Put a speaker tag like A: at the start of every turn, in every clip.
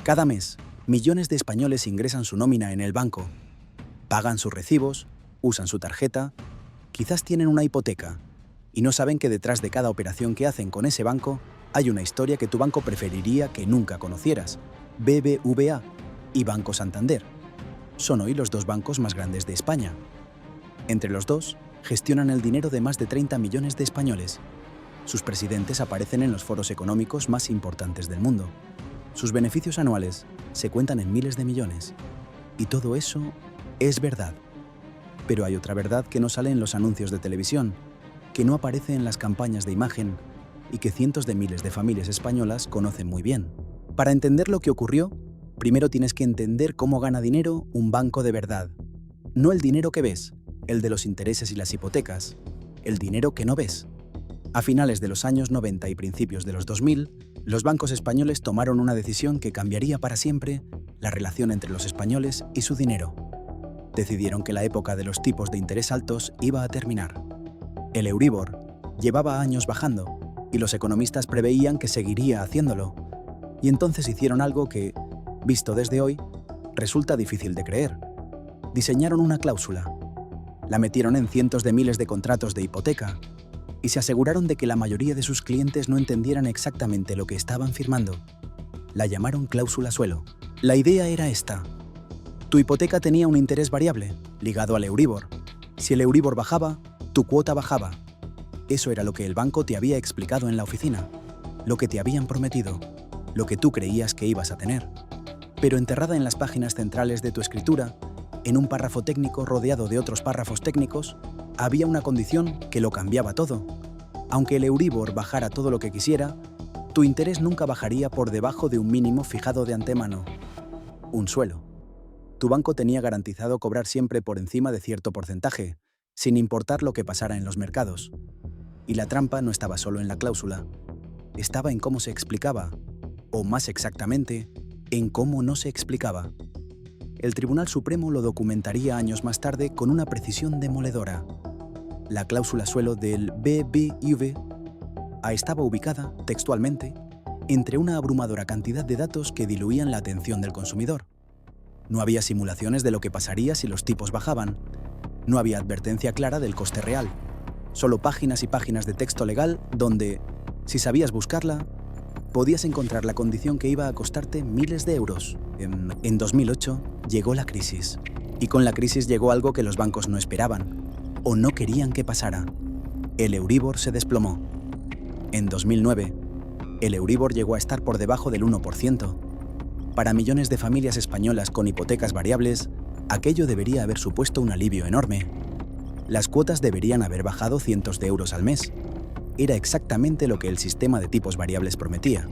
A: Cada mes, millones de españoles ingresan su nómina en el banco, pagan sus recibos, usan su tarjeta, quizás tienen una hipoteca y no saben que detrás de cada operación que hacen con ese banco hay una historia que tu banco preferiría que nunca conocieras. BBVA y Banco Santander son hoy los dos bancos más grandes de España. Entre los dos, gestionan el dinero de más de 30 millones de españoles. Sus presidentes aparecen en los foros económicos más importantes del mundo. Sus beneficios anuales se cuentan en miles de millones. Y todo eso es verdad. Pero hay otra verdad que no sale en los anuncios de televisión, que no aparece en las campañas de imagen y que cientos de miles de familias españolas conocen muy bien. Para entender lo que ocurrió, primero tienes que entender cómo gana dinero un banco de verdad. No el dinero que ves, el de los intereses y las hipotecas, el dinero que no ves. A finales de los años 90 y principios de los 2000, los bancos españoles tomaron una decisión que cambiaría para siempre la relación entre los españoles y su dinero. Decidieron que la época de los tipos de interés altos iba a terminar. El Euribor llevaba años bajando y los economistas preveían que seguiría haciéndolo. Y entonces hicieron algo que, visto desde hoy, resulta difícil de creer. Diseñaron una cláusula. La metieron en cientos de miles de contratos de hipoteca y se aseguraron de que la mayoría de sus clientes no entendieran exactamente lo que estaban firmando. La llamaron cláusula suelo. La idea era esta. Tu hipoteca tenía un interés variable, ligado al Euribor. Si el Euribor bajaba, tu cuota bajaba. Eso era lo que el banco te había explicado en la oficina, lo que te habían prometido, lo que tú creías que ibas a tener. Pero enterrada en las páginas centrales de tu escritura, en un párrafo técnico rodeado de otros párrafos técnicos, había una condición que lo cambiaba todo. Aunque el Euribor bajara todo lo que quisiera, tu interés nunca bajaría por debajo de un mínimo fijado de antemano. Un suelo. Tu banco tenía garantizado cobrar siempre por encima de cierto porcentaje, sin importar lo que pasara en los mercados. Y la trampa no estaba solo en la cláusula, estaba en cómo se explicaba, o más exactamente, en cómo no se explicaba. El Tribunal Supremo lo documentaría años más tarde con una precisión demoledora. La cláusula suelo del BBVA estaba ubicada, textualmente, entre una abrumadora cantidad de datos que diluían la atención del consumidor. No había simulaciones de lo que pasaría si los tipos bajaban. No había advertencia clara del coste real. Solo páginas y páginas de texto legal donde, si sabías buscarla, podías encontrar la condición que iba a costarte miles de euros. En 2008 llegó la crisis. Y con la crisis llegó algo que los bancos no esperaban o no querían que pasara. El Euribor se desplomó. En 2009, el Euribor llegó a estar por debajo del 1%. Para millones de familias españolas con hipotecas variables, aquello debería haber supuesto un alivio enorme. Las cuotas deberían haber bajado cientos de euros al mes. Era exactamente lo que el sistema de tipos variables prometía,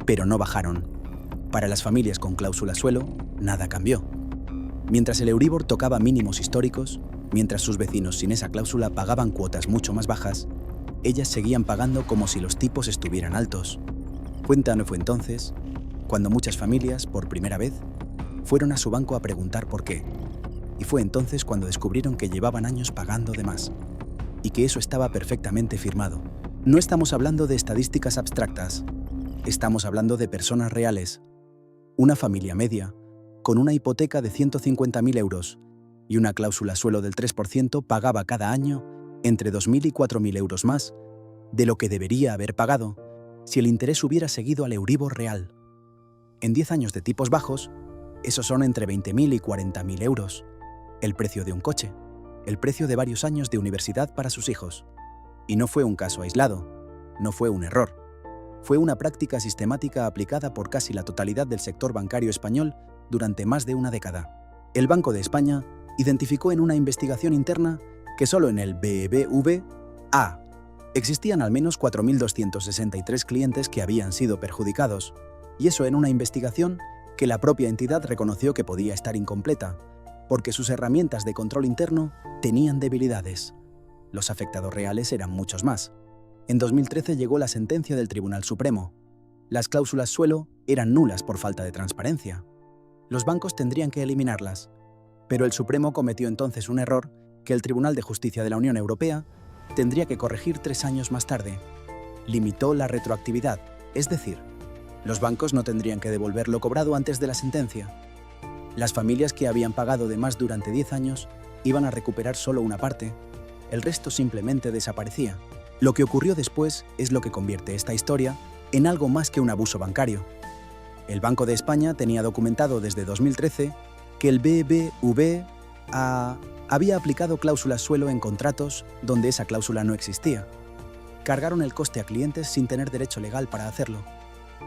A: pero no bajaron. Para las familias con cláusula suelo, nada cambió. Mientras el Euribor tocaba mínimos históricos, mientras sus vecinos sin esa cláusula pagaban cuotas mucho más bajas, ellas seguían pagando como si los tipos estuvieran altos. No fue entonces cuando muchas familias, por primera vez, fueron a su banco a preguntar por qué. Y fue entonces cuando descubrieron que llevaban años pagando de más y que eso estaba perfectamente firmado. No estamos hablando de estadísticas abstractas, estamos hablando de personas reales. Una familia media, con una hipoteca de 150.000 euros y una cláusula suelo del 3%, pagaba cada año entre 2.000 y 4.000 euros más de lo que debería haber pagado si el interés hubiera seguido al Euribor real. En 10 años de tipos bajos, esos son entre 20.000 y 40.000 euros. El precio de un coche, el precio de varios años de universidad para sus hijos. Y no fue un caso aislado, no fue un error. Fue una práctica sistemática aplicada por casi la totalidad del sector bancario español durante más de una década. El Banco de España identificó en una investigación interna que solo en el BBVA existían al menos 4.263 clientes que habían sido perjudicados, y eso en una investigación que la propia entidad reconoció que podía estar incompleta, porque sus herramientas de control interno tenían debilidades. Los afectados reales eran muchos más. En 2013 llegó la sentencia del Tribunal Supremo. Las cláusulas suelo eran nulas por falta de transparencia. Los bancos tendrían que eliminarlas, pero el Supremo cometió entonces un error que el Tribunal de Justicia de la Unión Europea tendría que corregir 3 años más tarde. Limitó la retroactividad, es decir, Los bancos no tendrían que devolver lo cobrado antes de la sentencia. Las familias que habían pagado de más durante 10 años iban a recuperar solo una parte, el resto simplemente desaparecía. Lo que ocurrió después es lo que convierte esta historia en algo más que un abuso bancario. El Banco de España tenía documentado desde 2013 que el BBVA había aplicado cláusulas suelo en contratos donde esa cláusula no existía. Cargaron el coste a clientes sin tener derecho legal para hacerlo.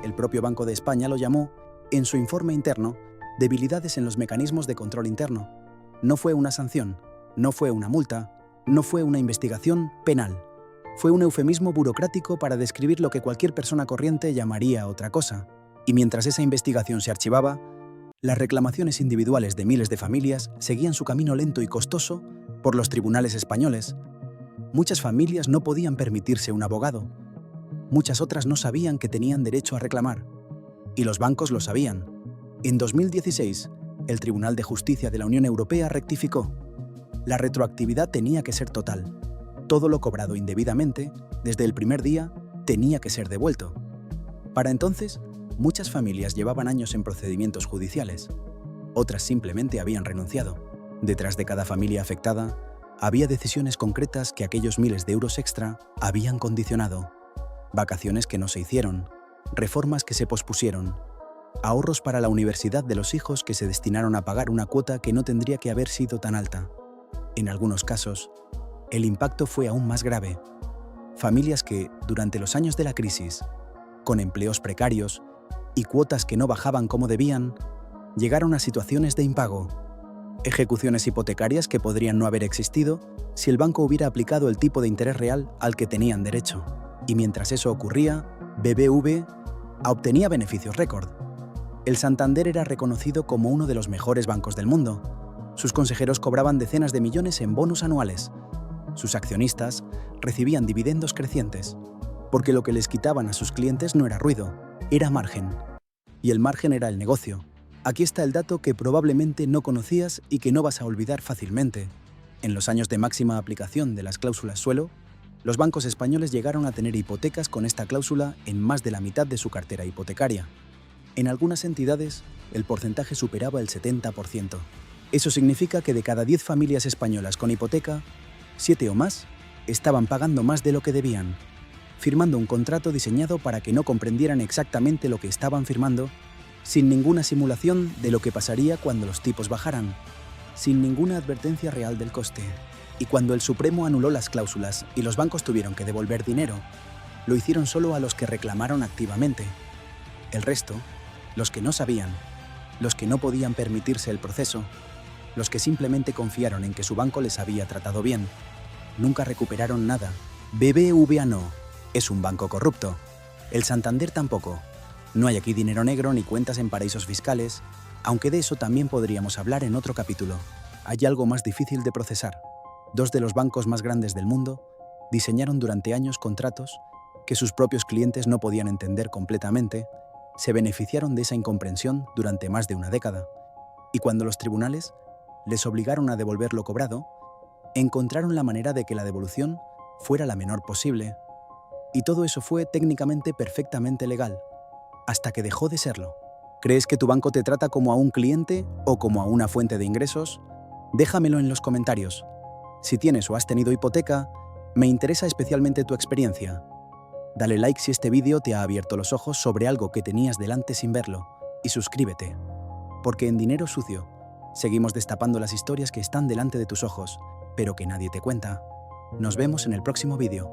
A: El propio Banco de España lo llamó, en su informe interno, debilidades en los mecanismos de control interno. No fue una sanción, no fue una multa, no fue una investigación penal. Fue un eufemismo burocrático para describir lo que cualquier persona corriente llamaría otra cosa. Y mientras esa investigación se archivaba, las reclamaciones individuales de miles de familias seguían su camino lento y costoso por los tribunales españoles. Muchas familias no podían permitirse un abogado. Muchas otras no sabían que tenían derecho a reclamar. Y los bancos lo sabían. En 2016, el Tribunal de Justicia de la Unión Europea rectificó. La retroactividad tenía que ser total. Todo lo cobrado indebidamente, desde el primer día, tenía que ser devuelto. Para entonces, muchas familias llevaban años en procedimientos judiciales. Otras simplemente habían renunciado. Detrás de cada familia afectada, había decisiones concretas que aquellos miles de euros extra habían condicionado. Vacaciones que no se hicieron, reformas que se pospusieron, ahorros para la universidad de los hijos que se destinaron a pagar una cuota que no tendría que haber sido tan alta. En algunos casos, el impacto fue aún más grave. Familias que, durante los años de la crisis, con empleos precarios y cuotas que no bajaban como debían, llegaron a situaciones de impago. Ejecuciones hipotecarias que podrían no haber existido si el banco hubiera aplicado el tipo de interés real al que tenían derecho. Y mientras eso ocurría, BBVA obtenía beneficios récord. El Santander era reconocido como uno de los mejores bancos del mundo. Sus consejeros cobraban decenas de millones en bonos anuales. Sus accionistas recibían dividendos crecientes, porque lo que les quitaban a sus clientes no era ruido, era margen. Y el margen era el negocio. Aquí está el dato que probablemente no conocías y que no vas a olvidar fácilmente. En los años de máxima aplicación de las cláusulas suelo, los bancos españoles llegaron a tener hipotecas con esta cláusula en más de la mitad de su cartera hipotecaria. En algunas entidades, el porcentaje superaba el 70%. Eso significa que de cada 10 familias españolas con hipoteca, 7 o más estaban pagando más de lo que debían, firmando un contrato diseñado para que no comprendieran exactamente lo que estaban firmando, sin ninguna simulación de lo que pasaría cuando los tipos bajaran, sin ninguna advertencia real del coste. Y cuando el Supremo anuló las cláusulas y los bancos tuvieron que devolver dinero, lo hicieron solo a los que reclamaron activamente. El resto, los que no sabían, los que no podían permitirse el proceso, los que simplemente confiaron en que su banco les había tratado bien, nunca recuperaron nada. BBVA no, es un banco corrupto. El Santander tampoco. No hay aquí dinero negro ni cuentas en paraísos fiscales, aunque de eso también podríamos hablar en otro capítulo. Hay algo más difícil de procesar. Dos de los bancos más grandes del mundo diseñaron durante años contratos que sus propios clientes no podían entender completamente, se beneficiaron de esa incomprensión durante más de una década. Y cuando los tribunales les obligaron a devolver lo cobrado, encontraron la manera de que la devolución fuera la menor posible. Y todo eso fue técnicamente perfectamente legal, hasta que dejó de serlo. ¿Crees que tu banco te trata como a un cliente o como a una fuente de ingresos? Déjamelo en los comentarios. Si tienes o has tenido hipoteca, me interesa especialmente tu experiencia. Dale like si este vídeo te ha abierto los ojos sobre algo que tenías delante sin verlo, y suscríbete. Porque en Dinero Sucio, seguimos destapando las historias que están delante de tus ojos, pero que nadie te cuenta. Nos vemos en el próximo vídeo.